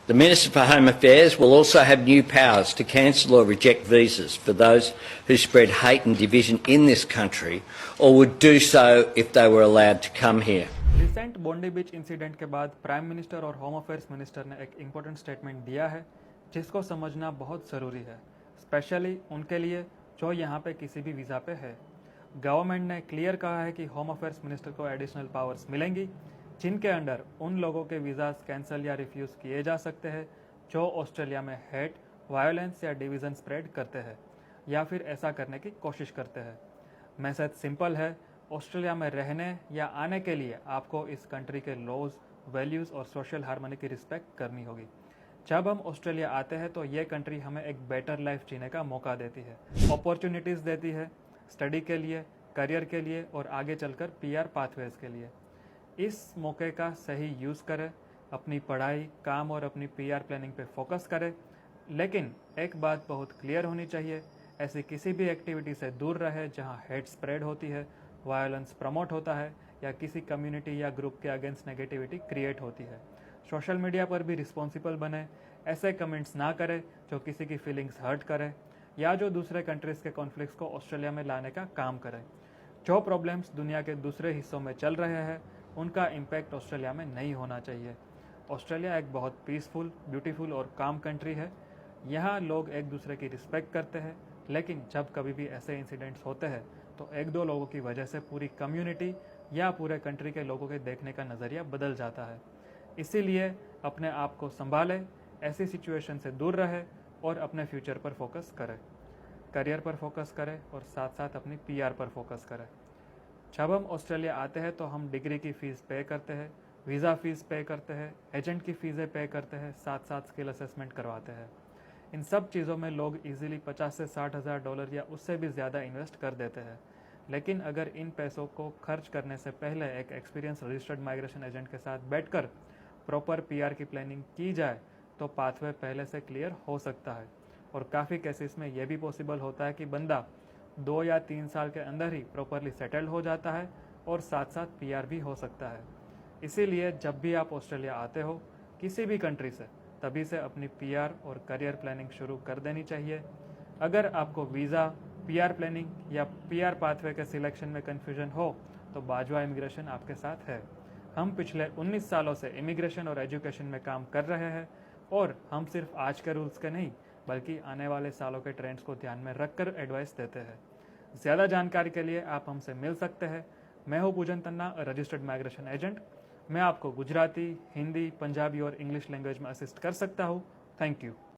The Minister for Home Affairs will also have new powers to cancel or reject visas for those who spread hate and division in this country or would do so if they were allowed to come here. Recent बोंडी beach incident के बाद prime minister और home affairs minister ने एक important statement दिया है जिसको समझना बहुत ज़रूरी है, स्पेशली उनके लिए जो यहाँ पे किसी भी वीज़ा पे है। गवर्नमेंट ने क्लियर कहा है कि होम अफेयर्स मिनिस्टर को एडिशनल पावर्स मिलेंगी जिनके अंडर उन लोगों के वीज़ाज कैंसिल या रिफ्यूज़ किए जा सकते हैं जो ऑस्ट्रेलिया में हेट, वायलेंस या डिवीज़न स्प्रेड करते हैं या फिर ऐसा करने की कोशिश करते हैं। मैसेज सिंपल है, ऑस्ट्रेलिया में रहने या आने के लिए आपको इस कंट्री के लॉज, वैल्यूज़ और सोशल हार्मनी की रिस्पेक्ट करनी होगी। जब हम ऑस्ट्रेलिया आते हैं तो ये कंट्री हमें एक बेटर लाइफ जीने का मौका देती है, अपॉर्चुनिटीज़ देती है स्टडी के लिए, करियर के लिए और आगे चलकर पीआर पाथवेज के लिए। इस मौके का सही यूज़ करें, अपनी पढ़ाई, काम और अपनी पीआर प्लानिंग पे फोकस करें। लेकिन एक बात बहुत क्लियर होनी चाहिए, ऐसी किसी भी एक्टिविटी से दूर रहे जहां हेट स्प्रेड होती है, वायलेंस प्रमोट होता है या किसी कम्युनिटी या ग्रुप के अगेंस्ट नेगेटिविटी क्रिएट होती है। सोशल मीडिया पर भी रिस्पॉन्सिबल बने, ऐसे कमेंट्स ना करें जो किसी की फीलिंग्स हर्ट करें या जो दूसरे कंट्रीज़ के कॉन्फ्लिक्ट्स को ऑस्ट्रेलिया में लाने का काम करें। जो प्रॉब्लम्स दुनिया के दूसरे हिस्सों में चल रहे हैं उनका इम्पैक्ट ऑस्ट्रेलिया में नहीं होना चाहिए। ऑस्ट्रेलिया एक बहुत पीसफुल, ब्यूटीफुल और काम कंट्री है। यहाँ लोग एक दूसरे की रिस्पेक्ट करते हैं, लेकिन जब कभी भी ऐसे इंसिडेंट्स होते हैं तो एक दो लोगों की वजह से पूरी कम्युनिटी या पूरे कंट्री के लोगों के देखने का नज़रिया बदल जाता है। इसीलिए अपने आप को संभालें, ऐसी सिचुएशन से दूर रहे और अपने फ्यूचर पर फोकस करें, करियर पर फोकस करें और साथ साथ अपनी पीआर पर फोकस करें। जब हम ऑस्ट्रेलिया आते हैं तो हम डिग्री की फ़ीस पे करते हैं, वीज़ा फ़ीस पे करते हैं, एजेंट की फ़ीसें पे करते हैं, साथ साथ स्किल असेसमेंट करवाते हैं। इन सब चीज़ों में लोग इजीली 50 से 60 हज़ार डॉलर या उससे भी ज़्यादा इन्वेस्ट कर देते हैं। लेकिन अगर इन पैसों को खर्च करने से पहले एक एक्सपीरियंस रजिस्टर्ड माइग्रेशन एजेंट के साथ बैठकर प्रॉपर पीआर की प्लानिंग की जाए तो पाथवे पहले से क्लियर हो सकता है। और काफ़ी केसेस में यह भी पॉसिबल होता है कि बंदा 2 या 3 साल के अंदर ही प्रॉपरली सेटल्ड हो जाता है और साथ साथ पीआर भी हो सकता है। इसीलिए जब भी आप ऑस्ट्रेलिया आते हो किसी भी कंट्री से, तभी से अपनी पीआर और करियर प्लानिंग शुरू कर देनी चाहिए। अगर आपको वीज़ा, पीआर प्लानिंग या पीआर पाथवे के सिलेक्शन में कन्फ्यूजन हो तो बाजवा इमिग्रेशन आपके साथ है। हम पिछले 19 सालों से इमिग्रेशन और एजुकेशन में काम कर रहे हैं और हम सिर्फ आज के रूल्स के नहीं बल्कि आने वाले सालों के ट्रेंड्स को ध्यान में रखकर एडवाइस देते हैं। ज़्यादा जानकारी के लिए आप हमसे मिल सकते हैं। मैं हूँ पूजन तन्ना, रजिस्टर्ड माइग्रेशन एजेंट। मैं आपको गुजराती, हिंदी, पंजाबी और इंग्लिश लैंग्वेज में असिस्ट कर सकता हूँ। Thank you.